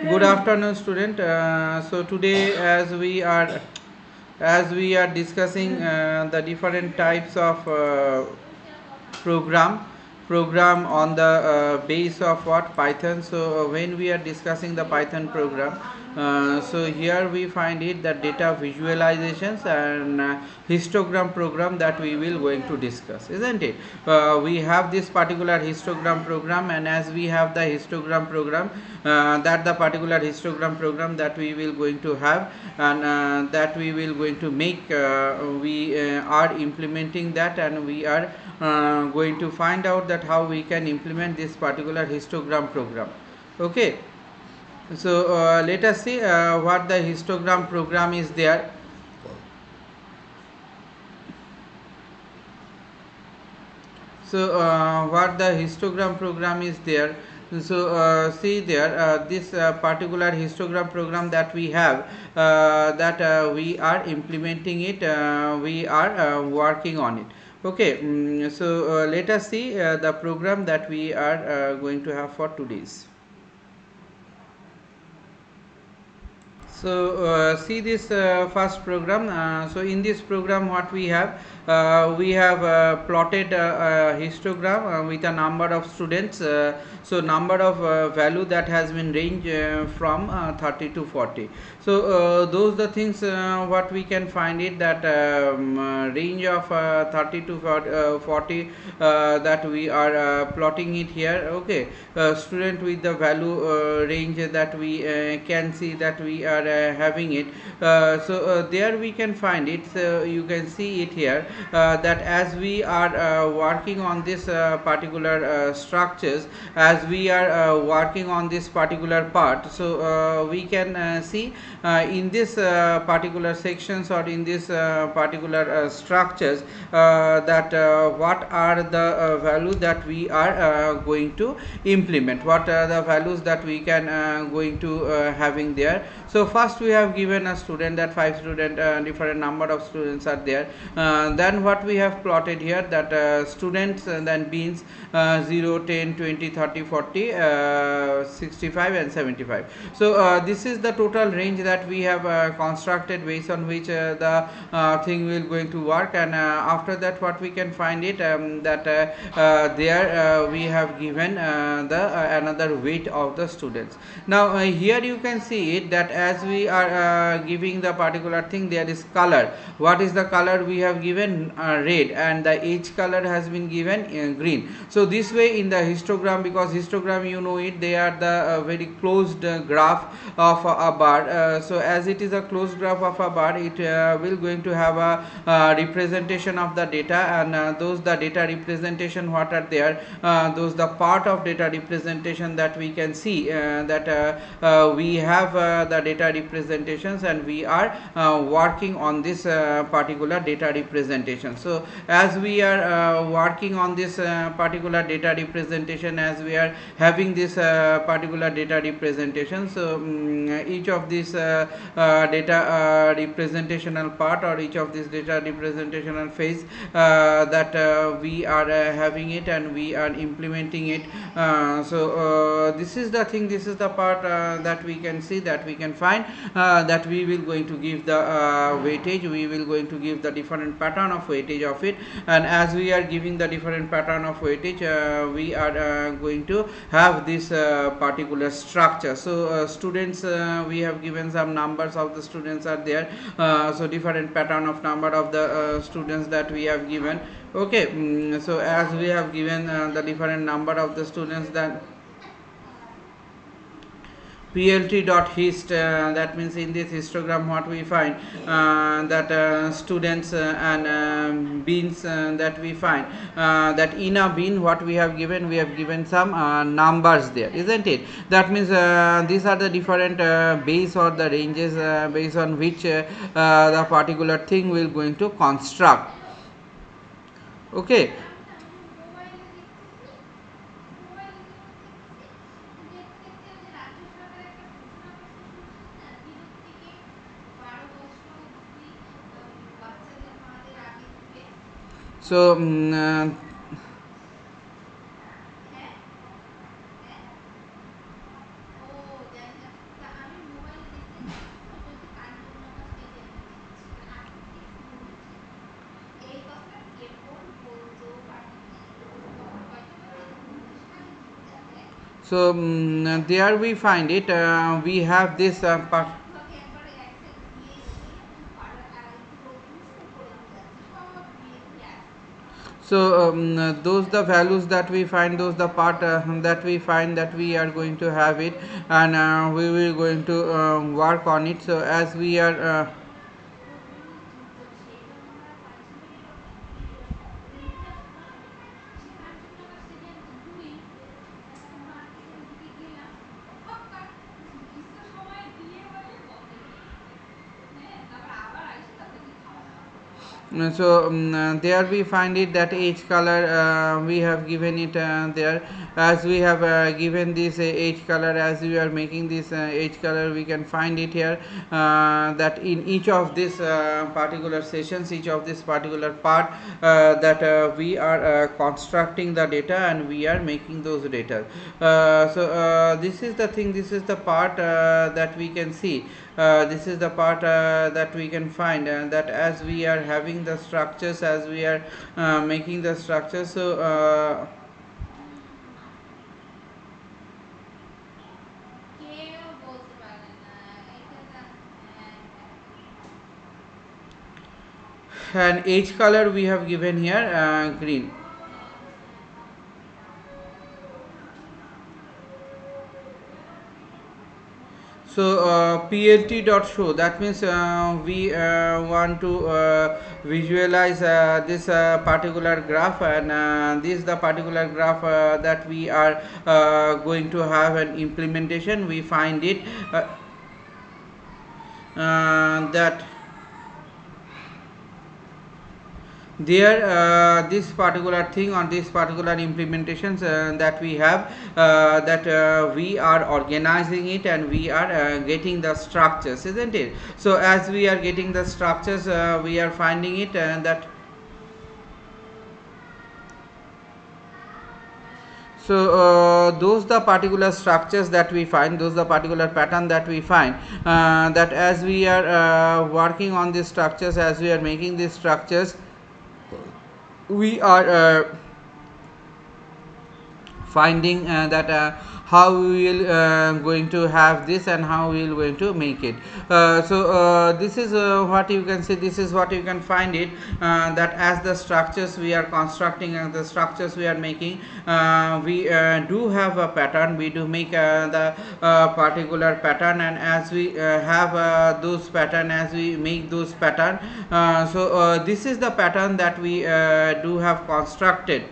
Good afternoon, student. So today, as we are discussing the different types of program program on the base of what Python. So when we are discussing the Python program, so here we find it that data visualizations and histogram program that we will going to discuss, isn't it? We have this particular histogram program, and as we have the histogram program, that the particular histogram program that we will going to have, and that we will going to make, we are implementing that, and we are going to find out that how we can implement this particular histogram program. Okay, so let us see what the histogram program is there. So what the histogram program is there. So see there, this particular histogram program that we have, that we are implementing it, we are working on it. Okay, so let us see the program that we are going to have for today's. So see this first program. So in this program, what we have plotted a histogram with a number of students. So number of value that has been range from 30 to 40. So those the things what we can find it, that range of 30 to 40, that we are plotting it here. Okay, student with the value range that we can see that we are having it. So there we can find it. So you can see it here, that as we are working on this particular structures, as we are working on this particular part, so we can see in this particular sections, or in this particular structures, that what are the value that we are going to implement, what are the values that we can going to having there. So first we have given a student, that 5 student, different number of students are there. Then what we have plotted here, that students, then beans 0, 10, 20, 30, 40, 65 and 75. So this is the total range that we have constructed, based on which the thing will going to work. And after that, what we can find it, that there we have given the another weight of the students. Now here you can see it, that as we are giving the particular thing, there is color. What is the color we have given? Red, and the edge color has been given green. So this way in the histogram, because histogram, you know it, they are the very closed graph of a bar. So as it is a closed graph of a bar, it will going to have a representation of the data, and those the data representation what are there, those the part of data representation that we can see, that we have the data representations, and we are working on this particular data representation. So as we are working on this particular data representation, as we are having this particular data representation, so each of this data representational part, or each of this data representational phase, that we are having it, and we are implementing it. So this is the thing, this is the part that we can see, that we can find, that we will going to give the weightage, we will going to give the different pattern of weightage of it. And as we are giving the different pattern of weightage, we are going to have this particular structure. So students, we have given some numbers of the students are there. So different pattern of number of the students that we have given. Okay, so as we have given the different number of the students, that plt.hist, that means in this histogram what we find, that students and beans, that we find, that in a bean what we have given some numbers there, isn't it? That means these are the different base, or the ranges based on which the particular thing will going to construct. Okay. So So there we find it. We have this part. So those the values that we find, those the part that we find that we are going to have it, and we will going to work on it. So as we are there we find it that each color we have given it there, as we have given this each color, as we are making this each color, we can find it here that in each of this particular sessions, each of this particular part that we are constructing the data and we are making those data. This is the thing, this is the part that we can see. This is the part that we can find, that as we are having the structures, as we are making the structures. And each color we have given here green. So plt dot show, that means we want to visualize this particular graph, and this is the particular graph that we are going to have an implementation. We find it that there this particular thing on this particular implementations that we have, that we are organizing it and we are getting the structures, isn't it? So as we are getting the structures, we are finding it that. So those the particular structures that we find, those the particular pattern that we find, that as we are working on these structures, as we are making these structures, we are finding that how we will going to have this and how we will going to make it. This is what you can say, this is what you can find it, that as the structures we are constructing and the structures we are making, we do have a pattern, we do make the particular pattern, and as we have those pattern, as we make those pattern, this is the pattern that we do have constructed.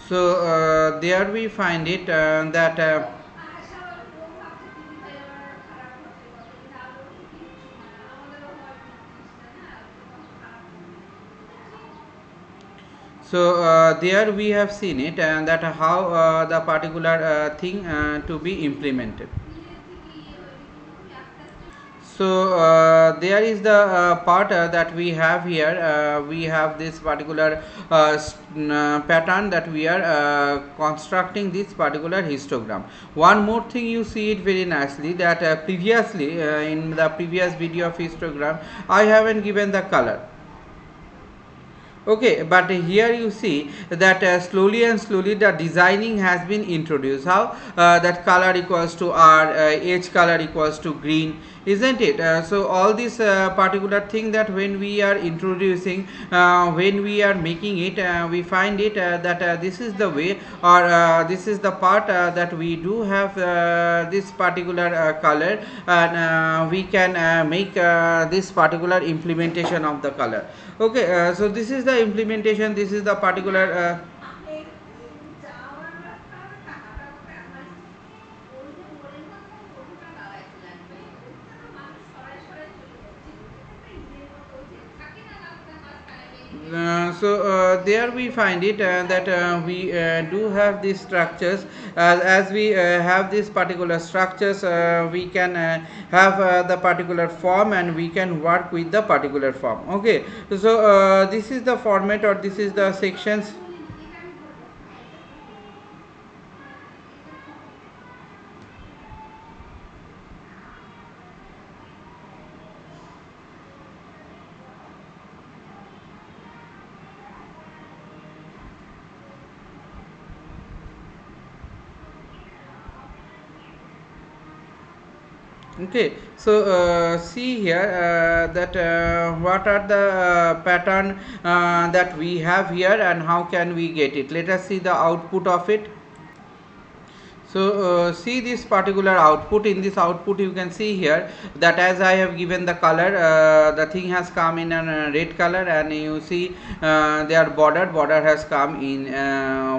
So there we find it that there we have seen it, and that how the particular thing to be implemented. So there is the part that we have here, we have this particular pattern that we are constructing this particular histogram. One more thing, you see it very nicely, that previously in the previous video of histogram I haven't given the color. Okay, but here you see that slowly and slowly the designing has been introduced. How that color equals to r, edge color equals to green, isn't it? So all this particular thing, that when we are introducing, when we are making it, we find it that this is the way, or this is the part that we do have this particular color, and we can make this particular implementation of the color. Okay, so this is the implementation, this is the particular There we find it that we do have these structures. As we have these particular structures, we can have the particular form, and we can work with the particular form. Okay, so this is the format, or this is the sections. Okay, so see here that what are the pattern that we have here, and how can we get it. Let us see the output of it. So see this particular output. In this output you can see here that as I have given the color, the thing has come in a red color, and you see their border has come in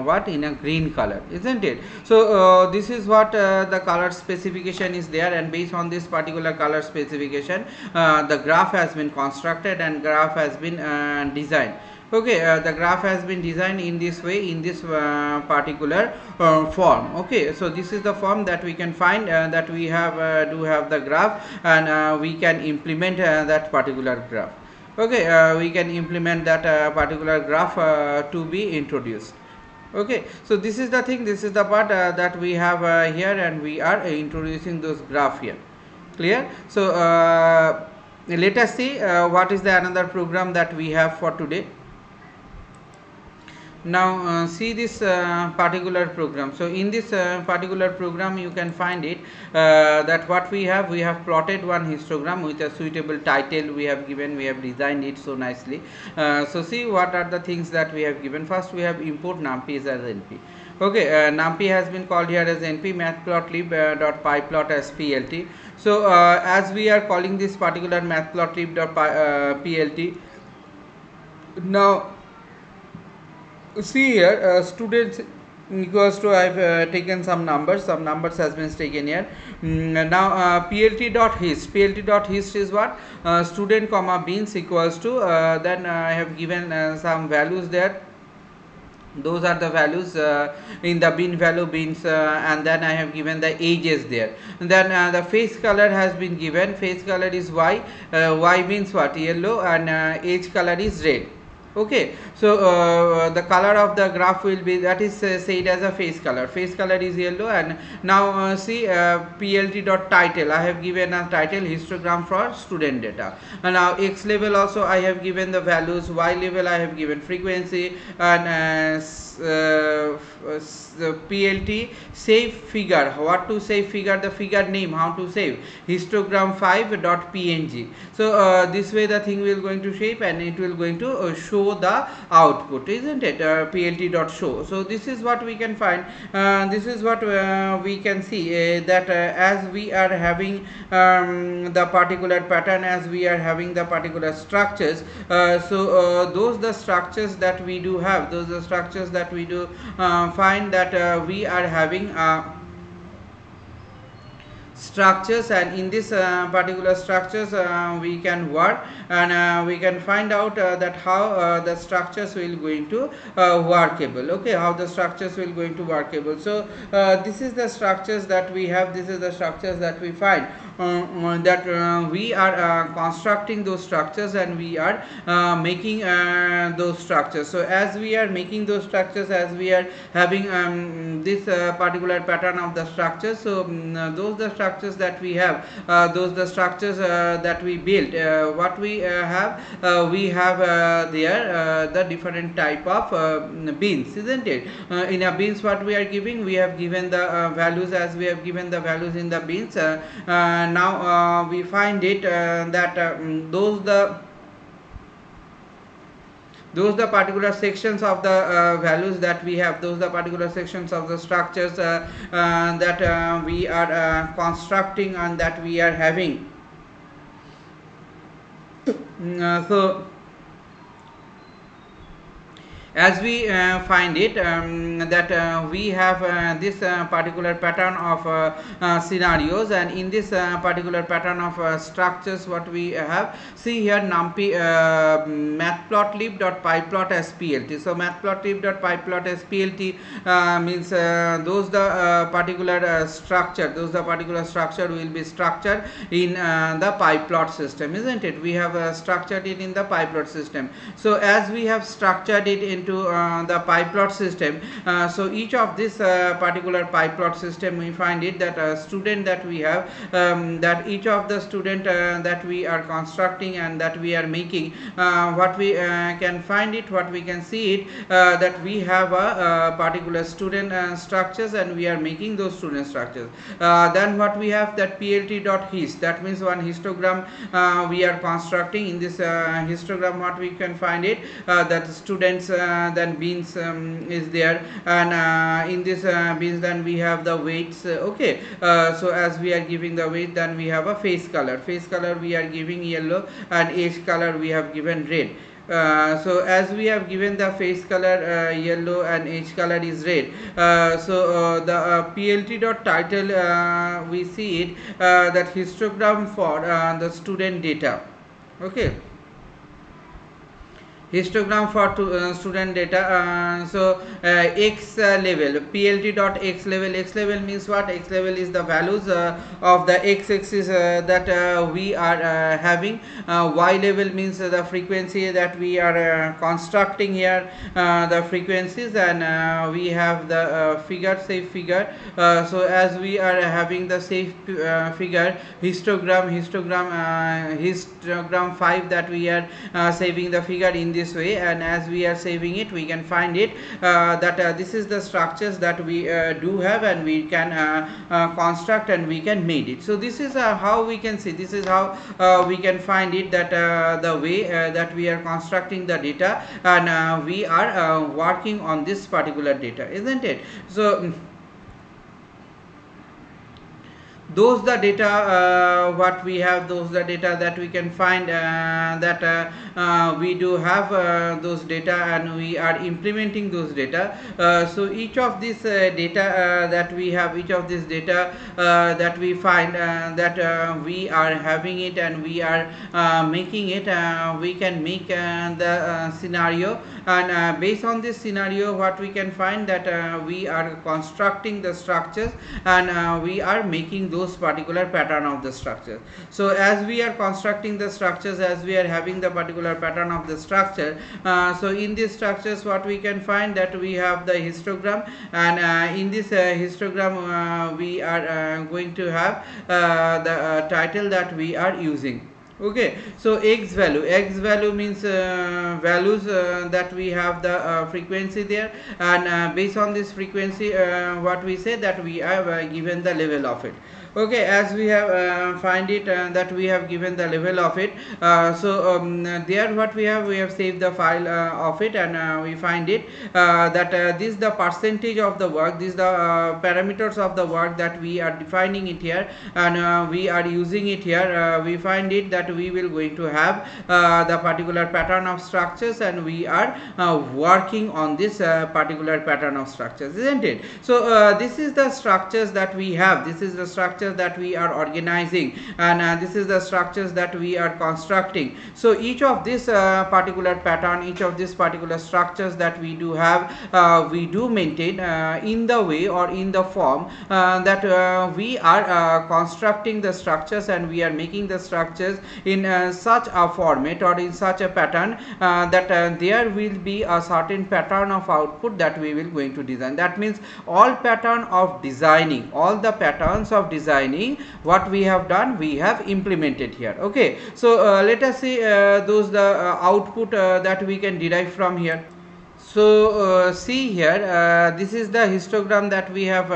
what, in a green color, isn't it? So this is what the color specification is there, and based on this particular color specification the graph has been constructed and graph has been designed. Okay, the graph has been designed in this way, in this particular form. Okay, so this is the form that we can find, that we have do have the graph, and we can implement that particular graph. Okay, we can implement that particular graph to be introduced. Okay, so this is the thing, this is the part that we have here, and we are introducing those graph here. Clear? So let us see what is the another program that we have for today. Now see this particular program. So in this particular program you can find it that what we have plotted one histogram with a suitable title we have given, we have designed it so nicely. So see what are the things that we have given. First we have import numpy as np. Okay, numpy has been called here as np, matplotlib dot pyplot as plt. So as we are calling this particular matplotlib dot plt, now see here students equals to, I have taken some numbers has been taken here. Now plt.hist is what, student comma beans equals to, then I have given some values there. Those are the values in the bin value beans, and then I have given the ages there. And then the face color has been given. Face color is y, y means what, yellow, and age color is red. Okay, so the color of the graph will be, that is said as a face color. Face color is yellow. And now see plt dot title, I have given a title histogram for student data. And now x level also I have given the values, y level I have given frequency, and the plt save figure, what to save figure, the figure name, how to save histogram 5.png. So this way the thing will going to shape, and it will going to show the output, isn't it? Plt.show. So this is what we can find. This is what we can see that as we are having the particular pattern, as we are having the particular structures, so those the structures that we do have, those the structures that we do find, that we are having structures, and in this particular structures we can work, and we can find out that how the structures will going to workable. Okay, how the structures will going to workable. So this is the structures that we have, this is the structures that we find, that we are constructing those structures, and we are making those structures. So as we are making those structures, as we are having this particular pattern of the structures, so those the structures that we have, those the structures that we built, what we have, we have there the different type of beans, isn't it? In a beans, what we are giving, we have given the values, as we have given the values in the beans. Now we find it that those the particular sections of the values that we have, those the particular sections of the structures that we are constructing, and that we are having. So as we find it that we have this particular pattern of scenarios, and in this particular pattern of structures what we have, see here numpy matplotlib.pyplot as plt. So matplotlib.pyplot as plt means those the particular structure, those the particular structure will be structured in the pyplot system, isn't it? We have structured it in the pyplot system. So as we have structured it into the pyplot system, so each of this particular pyplot system we find it that student that we have, that each of the student that we are constructing and that we are making, what we can find it, what we can see it, that we have a particular student structures and we are making those student structures. Then what we have, that plt.hist, that means one histogram we are constructing. In this histogram what we can find it, that students then beans is there, and in this beans then we have the weights. Okay, so as we are giving the weight, then we have a face color we are giving yellow, and edge color we have given red. So as we have given the face color yellow and edge color is red, so the plt dot title we see it that histogram for the student data. Okay, histogram for student data. So x level, plt dot x level. X level means what? X level is the values of the x axis that we are having. Y level means the frequency that we are constructing here, the frequencies, and we have the figure, safe figure. So as we are having the safe figure, histogram 5, that we are saving the figure in this way, and as we are saving it we can find it that this is the structures that we do have, and we can construct and we can make it. So this is how we can see, this is how we can find it, that the way that we are constructing the data, and we are working on this particular data, isn't it? So those the data what we have, those the data that we can find, that we do have those data and we are implementing those data. So each of this data that we have, each of this data that we find, that we are having it and we are making it, we can make the scenario, and based on this scenario what we can find, that we are constructing the structures, and we are making those particular pattern of the structure. So as we are constructing the structures, as we are having the particular pattern of the structure, so in these structures what we can find, that we have the histogram, and in this histogram we are going to have the title that we are using. Okay, so x value means values that we have the frequency there, and based on this frequency what we say, that we have given the level of it. Okay, as we have find it that we have given the level of it. So there what we have saved the file of it, and we find it that this is the percentage of the work, this is the parameters of the work that we are defining it here, and we are using it here. We find it that we will going to have the particular pattern of structures, and we are working on this particular pattern of structures, isn't it? So this is the structures that we have, this is the structure that we are organizing, and this is the structures that we are constructing. So each of this particular pattern, each of these particular structures that we do have, we do maintain in the way or in the form that we are constructing the structures, and we are making the structures in such a format or in such a pattern that there will be a certain pattern of output that we will going to design. That means all pattern of designing, all the patterns of designing what we have done, we have implemented here. Okay, so let us see those the output that we can derive from here. So see here, this is the histogram that we have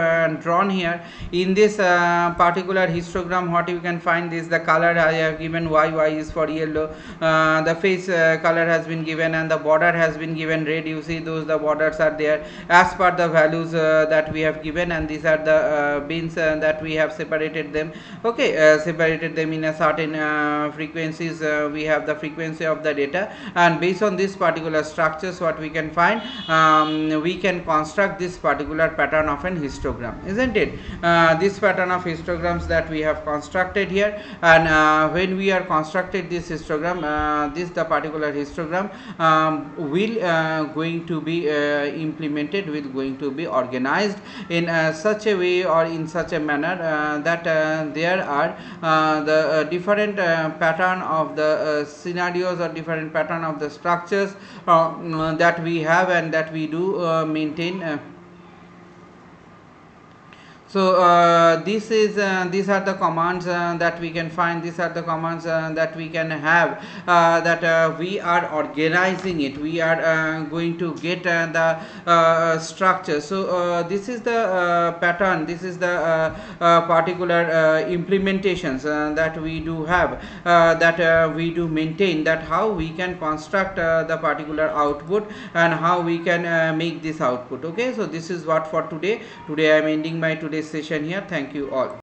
drawn here. In this particular histogram what you can find is the color I have given, y is for yellow, the face color has been given, and the border has been given red. You see those the borders are there as per the values that we have given, and these are the bins that we have separated them. Okay, separated them in a certain frequencies. We have the frequency of the data, and based on this particular structures what we can find, we can construct this particular pattern of an histogram, isn't it? This pattern of histograms that we have constructed here, and when we are constructed this histogram, this the particular histogram will going to be implemented, will going to be organized in such a way or in such a manner that there are the different pattern of the scenarios or different pattern of the structures that we have and that we do maintain. So these are the commands that we can find, these are the commands that we can have, that we are organizing it, we are going to get the structure. So this is the pattern, this is the particular implementations that we do have, that we do maintain, that how we can construct the particular output and how we can make this output. Okay, so this is what for today. I am ending my today's session here. Thank you all.